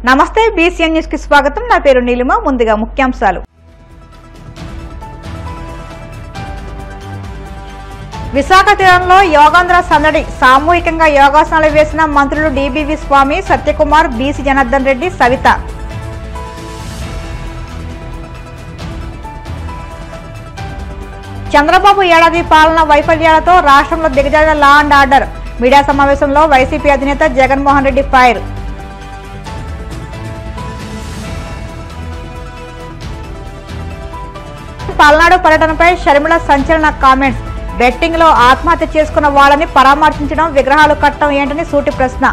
నమస్తే BCN news కి స్వాగతం. నా పేరు నీలిమ. ముందుగా ముఖ్యాంశాలు. విశాఖ తీరంలో యోగాంధ్ర సందడి. సామూహికంగా యోగాసనాలు వేసిన మంత్రులు డిబివి స్వామి, సత్యకుమార్, బీసీ జనార్దన్ రెడ్డి, సవిత. చంద్రబాబు ఏడాది పాలన వైఫల్యాలతో రాష్ట్రంలో దిగజారిన లా అండ్ ఆర్డర్. మీడియా సమావేశంలో వైసీపీ అధినేత జగన్మోహన్ రెడ్డి ఫైర్. పల్నాడు పర్యటనపై షర్మిల సంచలన కామెంట్స్. బెట్టింగ్ లో ఆత్మహత్య చేసుకున్న వాళ్ళని పరామర్శించడం, విగ్రహాలు కట్టడం ఏంటని సూటి ప్రశ్న.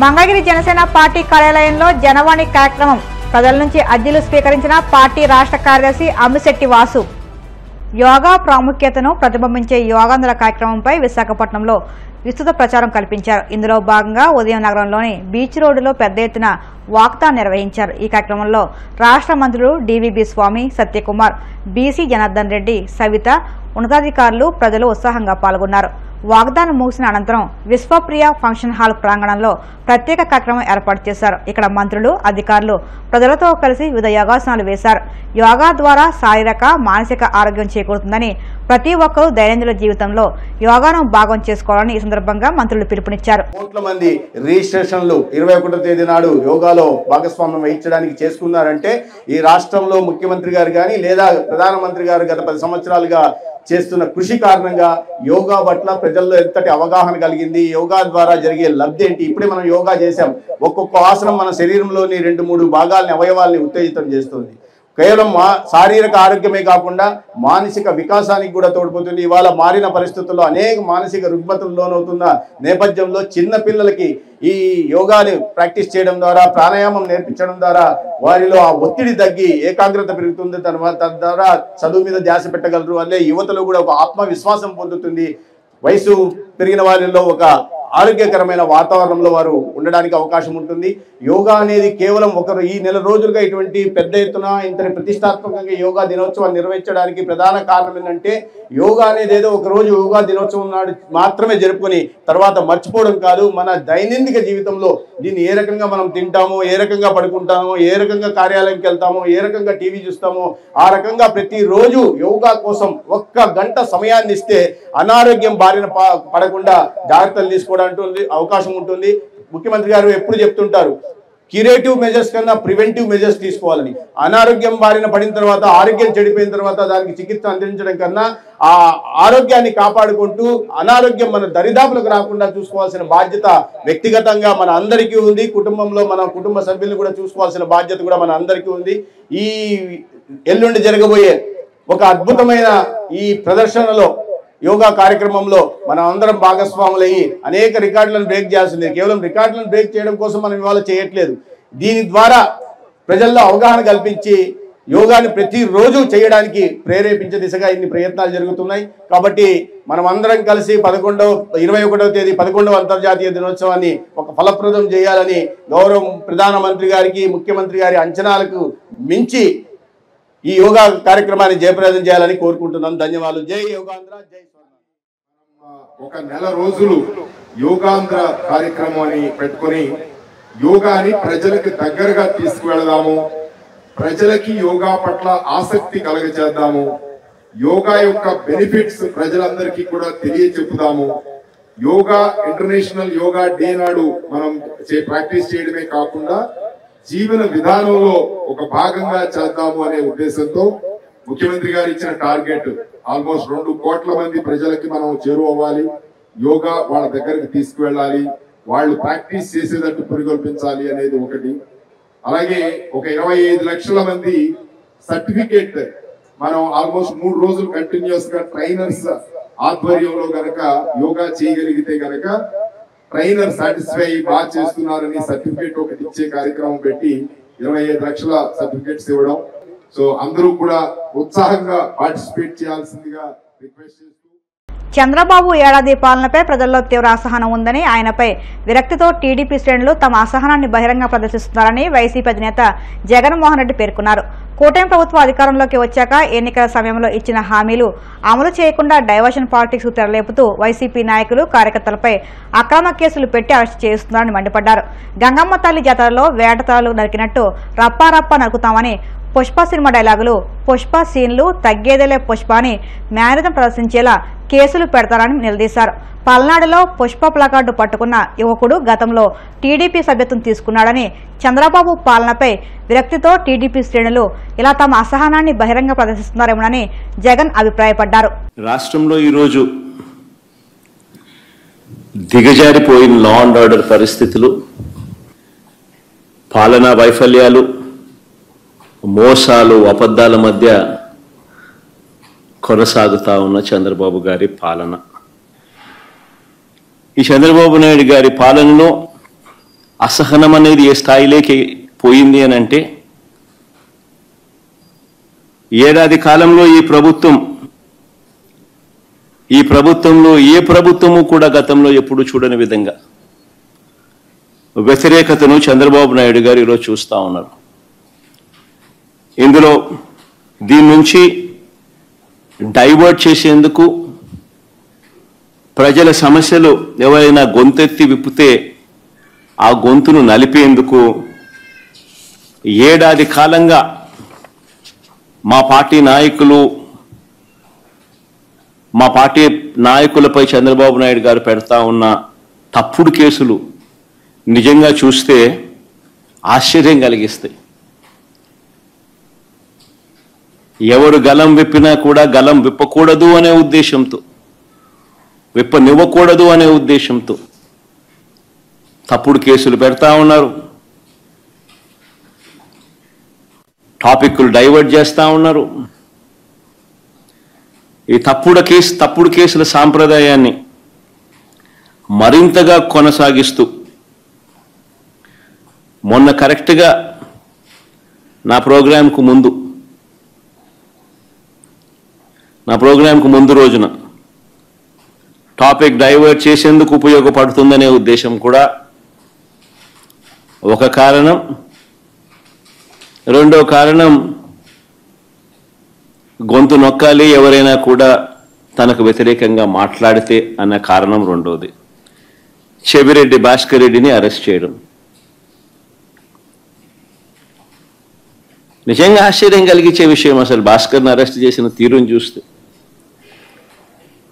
మంగళగిరి జనసేన పార్టీ కార్యాలయంలో జనవాణి కార్యక్రమం. ప్రజల నుంచి అర్జీలు స్వీకరించిన పార్టీ రాష్ట్ర కార్యదర్శి అమ్మిశెట్టి వాసు. యోగా ప్రాముఖ్యతను ప్రతిబింబించే యోగాంధ్ర కార్యక్రమంపై విశాఖపట్నంలో విస్తృత ప్రచారం కల్పించారు. ఇందులో భాగంగా ఉదయం నగరంలోని బీచ్ రోడ్డులో పెద్ద ఎత్తున వాక్థాన్ నిర్వహించారు. ఈ కార్యక్రమంలో రాష్ట్ర మంత్రులు డివిబి స్వామి, సత్యకుమార్, బీసీ జనార్దన్ రెడ్డి, సవిత, ఉన్నతాధికారులు, ప్రజలు ఉత్సాహంగా పాల్గొన్నారు. వాగ్దానం ముగిసిన అనంతరం విశ్వప్రియ ఫంక్షన్ హాల్ ప్రాంగణంలో ప్రత్యేక కార్యక్రమం ఏర్పాటు చేశారు. ఇక్కడ మంత్రులు, అధికారులు ప్రజలతో కలిసి వివిధ యోగాసనాలు వేశారు. యోగా ద్వారా శారీరక, మానసిక ఆరోగ్యం చేకూరుతుందని, ప్రతి ఒక్కరూ దైనందిన జీవితంలో యోగాను భాగం చేసుకోవాలని ఈ సందర్భంగా మంత్రులు పిలుపునిచ్చారు. కోట్ల మంది రిజిస్ట్రేషన్లు 21వ తేదీ నాడు యోగాలో భాగస్వామ్యం వహించడానికి చేసుకున్నారంటే ఈ రాష్ట్రంలో ముఖ్యమంత్రి గారు కానీ లేదా ప్రధానమంత్రి గారు గత 10 సంవత్సరాలుగా చేస్తున్న కృషి కారణంగా యోగా పట్ల ప్రజల్లో ఎంతటి అవగాహన కలిగింది, యోగా ద్వారా జరిగే లబ్ధి ఏంటి. ఇప్పుడే మనం యోగా చేసాం. ఒక్కొక్క ఆసనం మన శరీరంలోని 2-3 భాగాలని, అవయవాల్ని ఉత్తేజితం చేస్తుంది. కేవలం శారీరక ఆరోగ్యమే కాకుండా మానసిక వికాసానికి కూడా తోడ్పడుతుంది. ఇవాళ మారిన పరిస్థితుల్లో అనేక మానసిక రుగ్మతలు లోనవుతున్న నేపథ్యంలో చిన్న పిల్లలకి ఈ యోగాని ప్రాక్టీస్ చేయడం ద్వారా, ప్రాణాయామం నేర్పించడం ద్వారా వారిలో ఆ ఒత్తిడి తగ్గి ఏకాగ్రత పెరుగుతుంది. తద్వారా చదువు మీద ధ్యాస పెట్టగలరు. అదే యువతలో కూడా ఒక ఆత్మవిశ్వాసం పొందుతుంది. వయసు పెరిగిన వారిలో ఒక ఆరోగ్యకరమైన వాతావరణంలో వారు ఉండడానికి అవకాశం ఉంటుంది. యోగా అనేది కేవలం ఒకరు ఈ నెల రోజులుగా ఇటువంటి పెద్ద ఎత్తున ఇంతటి ప్రతిష్టాత్మకంగా యోగా దినోత్సవాన్ని నిర్వహించడానికి ప్రధాన కారణం ఏంటంటే యోగా అనేది ఏదో ఒక రోజు యోగా దినోత్సవం నాడు మాత్రమే జరుపుకొని తర్వాత మర్చిపోవడం కాదు. మన దైనందిక జీవితంలో దీన్ని ఏ రకంగా మనం తింటామో, ఏ రకంగా పడుకుంటామో, ఏ రకంగా కార్యాలయంకి వెళ్తామో, ఏ రకంగా టీవీ చూస్తామో ఆ రకంగా ప్రతిరోజు యోగా కోసం 1 గంట సమయాన్ని ఇస్తే అనారోగ్యం బారిన పడకుండా జాగ్రత్తలు తీసుకోవడానికి అవకాశం ఉంటుంది. ముఖ్యమంత్రి గారు ఎప్పుడు చెప్తుంటారు, క్యూరేటివ్ మెజర్స్ కన్నా ప్రివెంటివ్ మెజర్స్ తీసుకోవాలని. అనారోగ్యం బారిన పడిన తర్వాత, ఆరోగ్యం చెడిపోయిన తర్వాత దానికి చికిత్స అందించడం కన్నా ఆ ఆరోగ్యాన్ని కాపాడుకుంటూ అనారోగ్యం మన దరిదాపులకు రాకుండా చూసుకోవాల్సిన బాధ్యత వ్యక్తిగతంగా మన అందరికీ ఉంది. కుటుంబంలో మన కుటుంబ సభ్యులను కూడా చూసుకోవాల్సిన బాధ్యత కూడా మన అందరికీ ఉంది. ఈ ఎల్లుండి జరగబోయే ఒక అద్భుతమైన ఈ ప్రదర్శనలో, యోగా కార్యక్రమంలో మనం అందరం భాగస్వాములయ్యి అనేక రికార్డులను బ్రేక్ చేయాల్సిందే. కేవలం రికార్డులను బ్రేక్ చేయడం కోసం మనం ఇవాళ చేయట్లేదు. దీని ద్వారా ప్రజల్లో అవగాహన కల్పించి యోగాని ప్రతిరోజు చేయడానికి ప్రేరేపించే దిశగా ఇన్ని ప్రయత్నాలు జరుగుతున్నాయి. కాబట్టి మనం అందరం కలిసి 21వ తేదీ 11వ అంతర్జాతీయ దినోత్సవాన్ని ఒక ఫలప్రదం చేయాలని గౌరవ ప్రధానమంత్రి గారికి, ముఖ్యమంత్రి గారి అంచనాలకు మించి ఈ యోగా కార్యక్రమాన్ని జయప్రదం చేయాలని కోరుకుంటున్నాను. ధన్యవాదాలు. జై యోగాంధ్ర, జై స్వర్ణ. ఒక నెల రోజులు యోగాంధ్ర కార్యక్రమాన్ని పెట్టుకొని యోగాని ప్రజలకు దగ్గరగా తీసుకువెళదాము. ప్రజలకి యోగా పట్ల ఆసక్తి కలగజేద్దాము. యోగా యొక్క బెనిఫిట్స్ ప్రజలందరికీ కూడా తెలియచెప్పుదాము. యోగా ఇంటర్నేషనల్ యోగా డే నాడు మనం ప్రాక్టీస్ చేయడమే కాకుండా జీవన విధానంలో ఒక భాగంగా చేద్దాము అనే ఉద్దేశంతో ముఖ్యమంత్రి గారు ఇచ్చిన టార్గెట్ ఆల్మోస్ట్ 2 కోట్ల మంది ప్రజలకి మనం చేరువవ్వాలి. యోగా వాళ్ళ దగ్గరికి తీసుకువెళ్ళాలి, వాళ్ళు ప్రాక్టీస్ చేసేటట్టు పరికల్పించాలి అనేది ఒకటి. అలాగే ఒక 25 లక్షల మంది సర్టిఫికేట్ మనం ఆల్మోస్ట్ 3 రోజులు కంటిన్యూస్ గా ట్రైనర్స్ ఆధ్వర్యంలో గనక యోగా చేయగలిగితే గనక ట్రైనర్ సాటిస్ఫై బాగా చేస్తున్నారని సర్టిఫికేట్ ఒకటి ఇచ్చే కార్యక్రమం పెట్టి 25 లక్షల సర్టిఫికేట్స్ ఇవ్వడం. సో అందరూ కూడా ఉత్సాహంగా పార్టిసిపేట్ చేయాల్సిందిగా రిక్వెస్ట్ చేస్తూ చంద్రబాబు ఏడాది పాలనపై ప్రజల్లో తీవ్ర అసహనం ఉందని, ఆయనపై విరక్తితో టీడీపీ శ్రేణులు తమ అసహనాన్ని బహిరంగ ప్రదర్శిస్తున్నారని వైసీపీ అధినేత జగన్మోహన్ రెడ్డి పేర్కొన్నారు. కూటమి ప్రభుత్వం అధికారంలోకి వచ్చాక ఎన్నికల సమయంలో ఇచ్చిన హామీలు అమలు చేయకుండా డైవర్షన్ పాలిటిక్స్ తెరలేపుతూ వైసీపీ నాయకులు, కార్యకర్తలపై అక్రమ కేసులు పెట్టి అరెస్టు చేస్తున్నారని మండిపడ్డారు. గంగమ్మ తల్లి జాతరలో వేటతలలు నరికినట్టు రప్పారప్ప నరుకుతామని పుష్ప సినిమా డైలాగులు, పుష్ప సీన్లు తగ్గేదేలే పుష్ప అని మేనరిజం ప్రదర్శించేలా కేసులు పెడతారని నిలదీశారు. పల్నాడులో పుష్ప ప్లకార్డు పట్టుకున్న యువకుడు గతంలో టీడీపీ సభ్యత్వం తీసుకున్నాడని, చంద్రబాబు పాలనపై విరక్తితో టీడీపీ శ్రేణులు ఇలా తమ అసహనాన్ని బహిరంగ ప్రదర్శిస్తున్నారేమోనని జగన్ అభిప్రాయపడ్డారు. రాష్ట్రంలో ఈరోజు దిగజారిపోయిన లా అండ్ ఆర్డర్ పరిస్థితులు, పాలనా వైఫల్యాలు, మోసాలు, అబద్ధాల మధ్య కొనసాగుతా ఉన్న చంద్రబాబు గారి పాలన. ఈ చంద్రబాబు నాయుడు గారి పాలనలో అసహనం అనేది ఏ స్థాయిలోకి పోయింది అని అంటే, ఏడాది కాలంలో ఈ ప్రభుత్వంలో ఏ ప్రభుత్వము కూడా గతంలో ఎప్పుడు చూడని విధంగా వ్యతిరేకతను చంద్రబాబు నాయుడు గారు ఈరోజు చూస్తూ ఉన్నారు. ఇందులో దీని నుంచి డైవర్ట్ చేసేందుకు, ప్రజల సమస్యలు ఎవరైనా గొంతెత్తి విప్పితే ఆ గొంతును నలిపేందుకు ఏడాది కాలంగా మా పార్టీ నాయకులపై చంద్రబాబు నాయుడు గారు పెడతా ఉన్న తప్పుడు కేసులు నిజంగా చూస్తే ఆశ్చర్యం కలిగిస్తాయి. ఎవరు గలం విప్పినా కూడా గలం విప్పకూడదు అనే ఉద్దేశంతో, విప్పనివ్వకూడదు అనే ఉద్దేశంతో తప్పుడు కేసులు పెడతా ఉన్నారు, టాపిక్లు డైవర్ట్ చేస్తూ ఉన్నారు. ఈ తప్పుడు కేసుల సాంప్రదాయాన్ని మరింతగా కొనసాగిస్తూ మొన్న కరెక్ట్గా నా ప్రోగ్రాంకు ముందు రోజున టాపిక్ డైవర్ట్ చేసేందుకు ఉపయోగపడుతుందనే ఉద్దేశం కూడా ఒక కారణం. రెండో కారణం, గొంతు నొక్కాలి ఎవరైనా కూడా తనకు వ్యతిరేకంగా మాట్లాడితే అన్న కారణం రెండోది. చెవిరెడ్డి భాస్కర్ రెడ్డిని అరెస్ట్ చేయడం నిజంగా ఆశ్చర్యం కలిగించే విషయం. అసలు భాస్కర్ని అరెస్ట్ చేసిన తీరుని చూస్తే,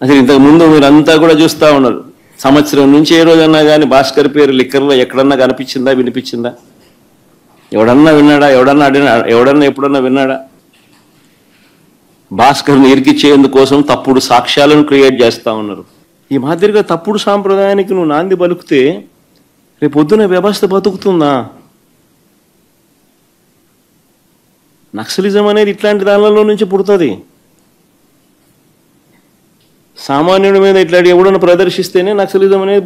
అసలు ఇంతకుముందు మీరంతా కూడా చూస్తూ ఉన్నారు, సంవత్సరం నుంచి ఏ రోజన్నా కానీ భాస్కర్ పేరు లిక్కర్లో ఎక్కడన్నా కనిపించిందా, వినిపించిందా? ఎవడన్నా విన్నాడా? ఎవడన్నా ఎప్పుడన్నా విన్నాడా? భాస్కర్ని ఇరికిచ్చేందుకోసం తప్పుడు సాక్ష్యాలను క్రియేట్ చేస్తూ ఉన్నారు. ఈ మాదిరిగా తప్పుడు సాంప్రదాయానికి నువ్వు నాంది పలుకుతే రేపొద్దున వ్యవస్థ బతుకుతుందా? నక్సలిజం అనేది ఇట్లాంటి దానిలో నుంచి పుడుతుంది. సామాన్యుడి మీద ఇట్లాంటి ఎవడన్నా ప్రదర్శిస్తేనే నక్సలిజం అనేది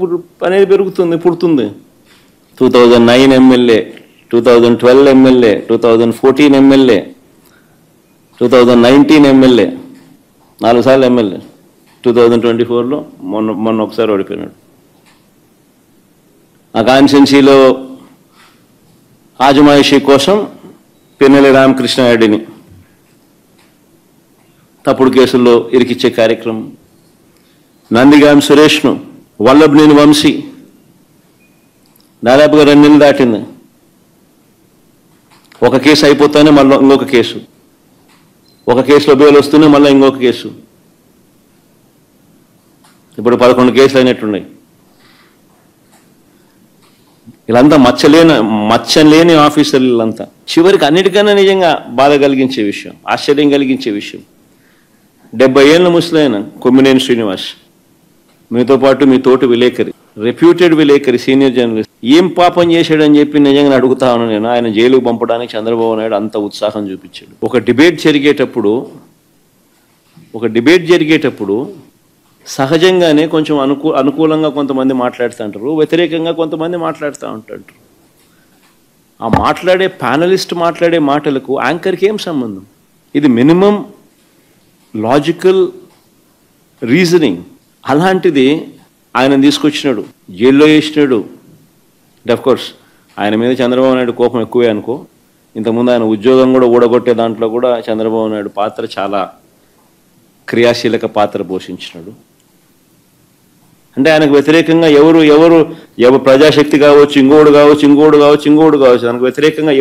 పుడుతుంది. 2009 ఎమ్మెల్యే, 2012 ఎమ్మెల్యే, 2014 ఎమ్మెల్యే, 2019 ఎమ్మెల్యే, 4 సార్లు ఎమ్మెల్యే. 2024లో మొన్న ఒకసారి ఓడిపోయినాడు. ఆ కాన్స్టిట్యున్సీలో ఆజమాయిషీ కోసం పిన్నెల్లి రామకృష్ణారెడ్డిని తప్పుడు కేసుల్లో ఇరికిచ్చే కార్యక్రమం, నందిగాం సురేష్ను, వల్లభనేని వంశీ దాదాపుగా 2 నెలలు దాటింది. ఒక కేసు అయిపోతానే మళ్ళీ ఇంకొక కేసు, ఒక కేసులో బెయిల్ వస్తూనే మళ్ళీ ఇంకొక కేసు. ఇప్పుడు 11 కేసులు అయినట్టున్నాయి. వీళ్ళంతా మచ్చలేని ఆఫీసర్లు వీళ్ళంతా. చివరికి అన్నిటికన్నా నిజంగా బాధ కలిగించే విషయం, ఆశ్చర్యం కలిగించే విషయం, 70 ఏళ్ళ ముసలైన కొమ్మినేని శ్రీనివాస్, మీతో పాటు మీ తోటి విలేకరి, రెప్యూటెడ్ విలేకరి, సీనియర్ జర్నలిస్ట్, ఏం పాపం చేశాడని చెప్పి నిజంగా అడుగుతా ఉన్నాను నేను. ఆయన జైలుకు పంపడానికి చంద్రబాబు నాయుడు అంత ఉత్సాహం చూపించాడు. ఒక డిబేట్ జరిగేటప్పుడు సహజంగానే కొంచెం అనుకూలంగా కొంతమంది మాట్లాడుతుంటారు, వ్యతిరేకంగా కొంతమంది మాట్లాడుతూ ఉంటారు. ఆ ప్యానలిస్ట్ మాట్లాడే మాటలకు యాంకర్కి ఏం సంబంధం? ఇది మినిమం లాజికల్ రీజనింగ్. అలాంటిది ఆయన తీసుకొచ్చినాడు, జైల్లో వేసినాడు. కోర్స్ ఆయన మీద చంద్రబాబు నాయుడు కోపం ఎక్కువే అనుకో. ఇంతకుముందు ఆయన ఉద్యోగం కూడా ఊడగొట్టే దాంట్లో కూడా చంద్రబాబు నాయుడు పాత్ర చాలా క్రియాశీలక పాత్ర పోషించినాడు. అంటే ఆయనకు వ్యతిరేకంగా ఎవరు ప్రజాశక్తి కావచ్చు, ఇంకోడు కావచ్చు, ఆయనకు వ్యతిరేకంగా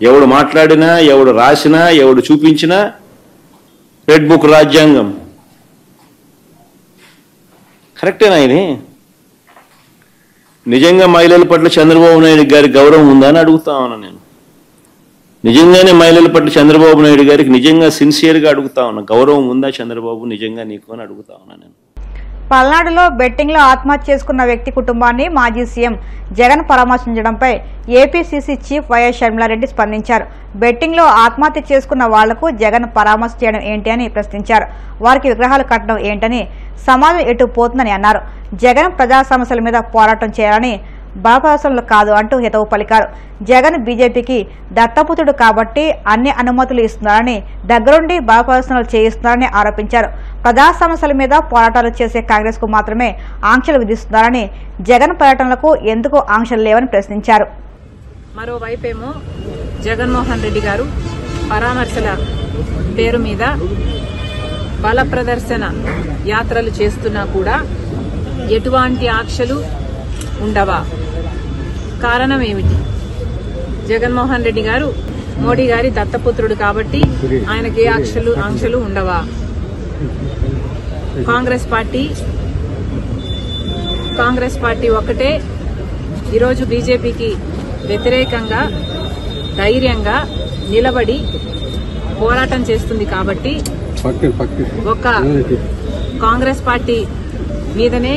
ఎవడు మాట్లాడినా, ఎవడు రాసినా, ఎవడు చూపించినా రెడ్ బుక్ రాజ్యాంగం కరెక్టేనా? ఇది నిజంగా మహిళల పట్ల చంద్రబాబు నాయుడు గారికి గౌరవం ఉందా అని అడుగుతా ఉన్నా నేను. నిజంగానే మహిళల పట్ల చంద్రబాబు నాయుడు గారికి నిజంగా సిన్సియర్గా అడుగుతా ఉన్నా, గౌరవం ఉందా చంద్రబాబు నిజంగా నీకు అని అడుగుతా ఉన్నా నేను. పల్నాడులో బెట్టింగ్లో ఆత్మహత్య చేసుకున్న వ్యక్తి కుటుంబాన్ని మాజీ సీఎం జగన్ పరామర్శించడంపై ఏపీసీసీ చీఫ్ వైఎస్ షర్మిలారెడ్డి స్పందించారు. బెట్టింగ్లో ఆత్మహత్య చేసుకున్న వాళ్లకు జగన్ పరామర్శ చేయడం ఏంటి అని ప్రశ్నించారు. వారికి విగ్రహాలు కట్టడం ఏంటని, సమాజం ఎటు పోతుందని అన్నారు. జగన్ ప్రజా సమస్యల మీద పోరాటం చేయాలని, బలప్రదర్శనలు కాదు అంటూ హితవు పలికారు. జగన్ బీజేపీకి దత్తపుత్రుడు కాబట్టి అన్ని అనుమతులు ఇస్తున్నారని, దగ్గరుండి బలప్రదర్శనలు చేయిస్తున్నారని ఆరోపించారు. ప్రజా సమస్యల మీద పోరాటాలు చేసే కాంగ్రెస్ కు మాత్రమే ఆంక్షలు విధిస్తున్నారని, జగన్ పర్యటనలకు ఎందుకు ఆంక్షలు లేవని ప్రశ్నించారు. మరోవైపేమో జగన్మోహన్ రెడ్డి గారు పరామర్శల పేరు మీద బల ప్రదర్శన యాత్రలు చేస్తున్నా కూడా ఎటువంటి ఆంక్షలు ఉండవా? కారణం ఏమిటి? జగన్మోహన్ రెడ్డి గారు మోడీ గారి దత్తపుత్రుడు కాబట్టి ఆయనకి ఏ ఆంక్షలు ఉండవా? కాంగ్రెస్ పార్టీ ఒక్కటే ఈరోజు బీజేపీకి వ్యతిరేకంగా ధైర్యంగా నిలబడి పోరాటం చేస్తుంది కాబట్టి ఒక కాంగ్రెస్ పార్టీ మీదనే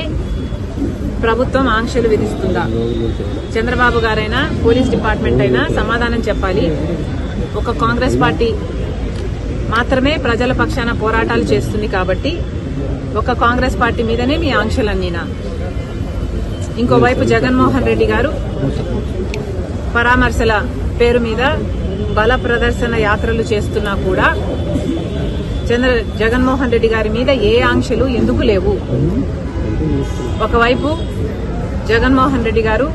ప్రభుత్వం ఆంక్షలు విధిస్తుందా? చంద్రబాబు గారైనా పోలీస్ డిపార్ట్మెంట్ అయినా సమాధానం చెప్పాలి. ఒక కాంగ్రెస్ పార్టీ మాత్రమే ప్రజల పక్షాన పోరాటాలు చేస్తుంది కాబట్టి ఒక కాంగ్రెస్ పార్టీ మీదనే మీ ఆంక్షలన్నీనా? ఇంకోవైపు జగన్మోహన్ రెడ్డి గారు పరామర్శల పేరు మీద బల ప్రదర్శన యాత్రలు చేస్తున్నా కూడా జగన్మోహన్ రెడ్డి గారి మీద ఏ ఆంక్షలు ఎందుకు లేవు? ఒకవైపు జగన్మోహన్ రెడ్డి గారు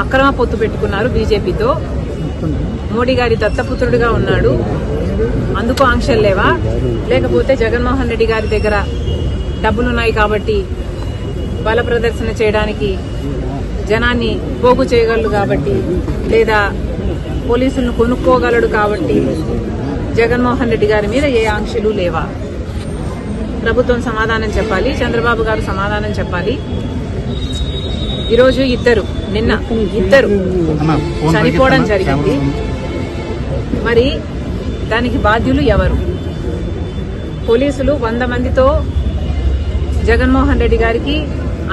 అక్రమ పొత్తు పెట్టుకున్నారు బీజేపీతో, మోడీ గారి దత్తపుత్రుడిగా ఉన్నాడు, అందుకు ఆంక్షలు లేవా? లేకపోతే జగన్మోహన్ రెడ్డి గారి దగ్గర డబ్బులున్నాయి కాబట్టి బల ప్రదర్శన చేయడానికి జనాన్ని పోగు చేయగలడు కాబట్టి, లేదా పోలీసులను కొనుక్కోగలడు కాబట్టి జగన్మోహన్ రెడ్డి గారి మీద ఏ ఆంక్షలు లేవా? ప్రభుత్వం సమాధానం చెప్పాలి, చంద్రబాబు గారు సమాధానం చెప్పాలి. ఈరోజు నిన్న ఇద్దరు చనిపోవడం జరిగింది. మరి దానికి బాధ్యులు ఎవరు? పోలీసులు 100 మందితో జగన్మోహన్ రెడ్డి గారికి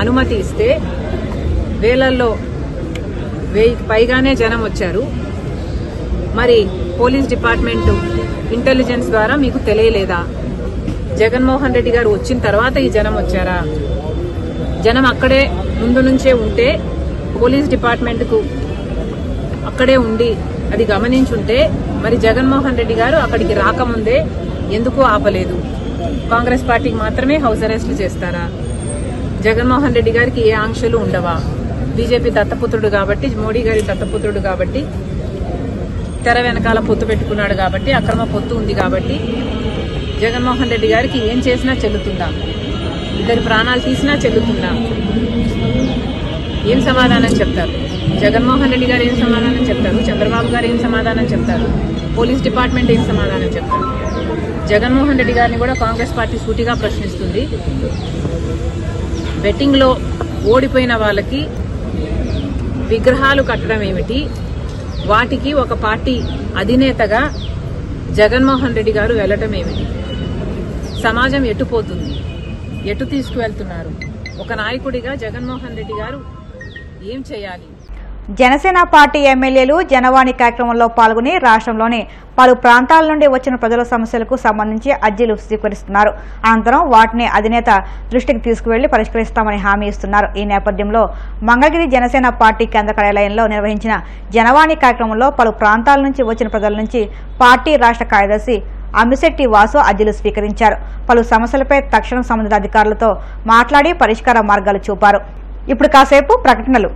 అనుమతి ఇస్తే వేలల్లో 1000కి పైగానే జనం వచ్చారు. మరి పోలీస్ డిపార్ట్మెంట్ ఇంటెలిజెన్స్ ద్వారా మీకు తెలియలేదా? జగన్మోహన్ రెడ్డి గారు వచ్చిన తర్వాత ఈ జనం వచ్చారా? జనం అక్కడే ముందు నుంచే ఉంటే పోలీస్ డిపార్ట్మెంట్కు అక్కడే ఉండి అది గమనించుంటే మరి జగన్మోహన్ రెడ్డి గారు అక్కడికి రాకముందే ఎందుకు ఆపలేదు? కాంగ్రెస్ పార్టీకి మాత్రమే హౌస్ అరెస్టులు చేస్తారా? జగన్మోహన్ రెడ్డి గారికి ఏ ఆంక్షలు ఉండవా? బీజేపీ దత్తపుత్రుడు కాబట్టి, మోడీ గారి దత్తపుత్రుడు కాబట్టి, తెర వెనకాల పొత్తు పెట్టుకున్నాడు కాబట్టి, అక్రమ పొత్తు ఉంది కాబట్టి జగన్మోహన్ రెడ్డి గారికి ఏం చేసినా చెల్లుతుందా? ఇద్దరి ప్రాణాలు తీసినా చెల్లుతుందా? ఏం సమాధానం చెప్తారు? జగన్మోహన్ రెడ్డి గారు ఏం సమాధానం చెప్తారు? చంద్రబాబు గారు ఏం సమాధానం చెప్తారు? పోలీస్ డిపార్ట్మెంట్ ఏం సమాధానం చెప్తారు? జగన్మోహన్ రెడ్డి గారిని కూడా కాంగ్రెస్ పార్టీ సూటిగా ప్రశ్నిస్తుంది. బెట్టింగ్లో ఓడిపోయిన వాళ్ళకి విగ్రహాలు కట్టడం ఏమిటి? వాటికి ఒక పార్టీ అధినేతగా జగన్మోహన్ రెడ్డి గారు వెళ్లటం ఏమిటి? సమాజం ఎటు పోతుంది? ఎటు తీసుకువెళ్తున్నారు? ఒక నాయకుడిగా జగన్మోహన్ రెడ్డి గారు ఏం చేయాలి? జనసేన పార్టీ ఎమ్మెల్యేలు జనవాణి కార్యక్రమంలో పాల్గొని రాష్ట్రంలోని పలు ప్రాంతాల నుండి వచ్చిన ప్రజల సమస్యలకు సంబంధించి అర్జీలు స్వీకరిస్తున్నారు. అనంతరం వాటిని అధినేత దృష్టికి తీసుకువెళ్లి పరిష్కరిస్తామని హామీ ఇస్తున్నారు. ఈ నేపథ్యంలో మంగళగిరి జనసేన పార్టీ కేంద్ర కార్యాలయంలో నిర్వహించిన జనవాణి కార్యక్రమంలో పలు ప్రాంతాల నుంచి వచ్చిన ప్రజల నుంచి పార్టీ రాష్ట్ర కార్యదర్శి అమ్మిశెట్టి వాసు అర్జీలు స్వీకరించారు. పలు సమస్యలపై తక్షణ సంబంధిత అధికారులతో మాట్లాడి పరిష్కార మార్గాలు చూపారు. ఇప్పుడు కాసేపు ప్రకటనలు.